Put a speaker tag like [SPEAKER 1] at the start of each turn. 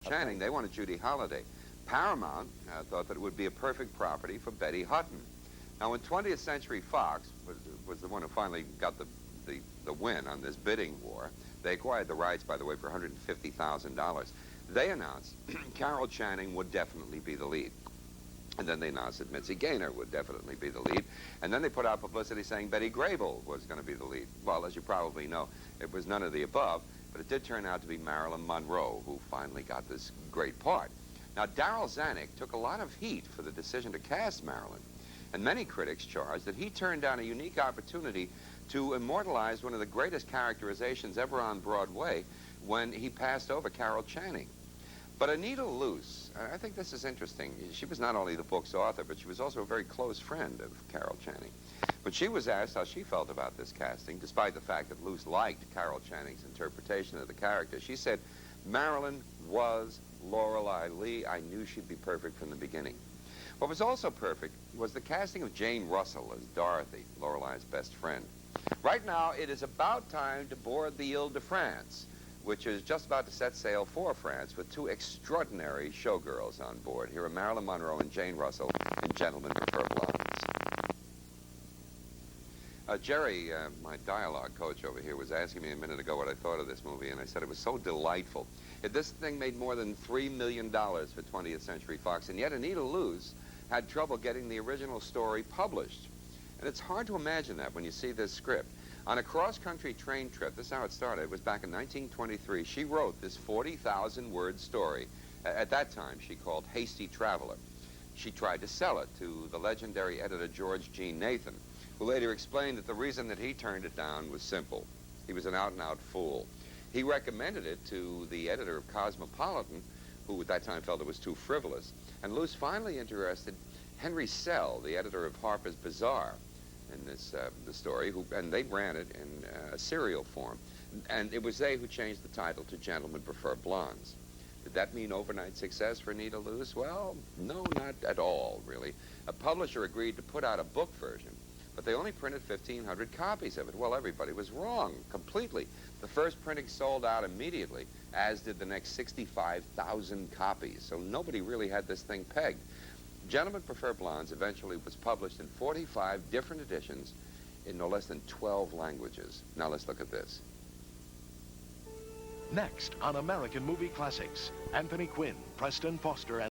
[SPEAKER 1] Channing. They wanted Judy Holliday. Paramount thought that it would be a perfect property for Betty Hutton. Now, when 20th Century Fox was the one who finally got the win on this bidding war, they acquired the rights, by the way, for $150,000. They announced Carol Channing would definitely be the lead. And then they announced that Mitzi Gaynor would definitely be the lead. And then they put out publicity saying Betty Grable was going to be the lead. Well, as you probably know, it was none of the above, but it did turn out to be Marilyn Monroe who finally got this great part. Now, Darryl Zanuck took a lot of heat for the decision to cast Marilyn, and many critics charged that he turned down a unique opportunity to immortalize one of the greatest characterizations ever on Broadway when he passed over Carol Channing. But Anita Loos, I think this is interesting. She was not only the book's author, but she was also a very close friend of Carol Channing. When she was asked how she felt about this casting, despite the fact that Loos liked Carol Channing's interpretation of the character, she said, "Marilyn was Lorelei Lee. I knew she'd be perfect from the beginning." What was also perfect was the casting of Jane Russell as Dorothy, Lorelei's best friend. Right now, it is about time to board the Ile-de-France, which is just about to set sail for France with two extraordinary showgirls on board. Here are Marilyn Monroe and Jane Russell in Gentlemen Prefer Blondes. Jerry, my dialogue coach over here, was asking me a minute ago what I thought of this movie, and I said it was so delightful. This thing made more than $3 million for 20th Century Fox, and yet Anita Loos had trouble getting the original story published. And it's hard to imagine that when you see this script. On a cross-country train trip, this is how it started. It was back in 1923. She wrote this 40,000-word story. At that time, she called Hasty Traveler. She tried to sell it to the legendary editor George G. Nathan, who later explained that the reason that he turned it down was simple. He was an out-and-out fool. He recommended it to the editor of Cosmopolitan, who at that time felt it was too frivolous. And Loos finally interested Henry Sell, the editor of Harper's Bazaar, in this the story, and they ran it in a serial form. And it was they who changed the title to Gentlemen Prefer Blondes. Did that mean overnight success for Anita Loos? Well, no, not at all, really. A publisher agreed to put out a book version, but they only printed 1,500 copies of it. Well, everybody was wrong, completely. The first printing sold out immediately, as did the next 65,000 copies, so nobody really had this thing pegged. Gentlemen Prefer Blondes eventually was published in 45 different editions in no less than 12 languages. Now let's look at this.
[SPEAKER 2] Next on American Movie Classics, Anthony Quinn, Preston Foster, and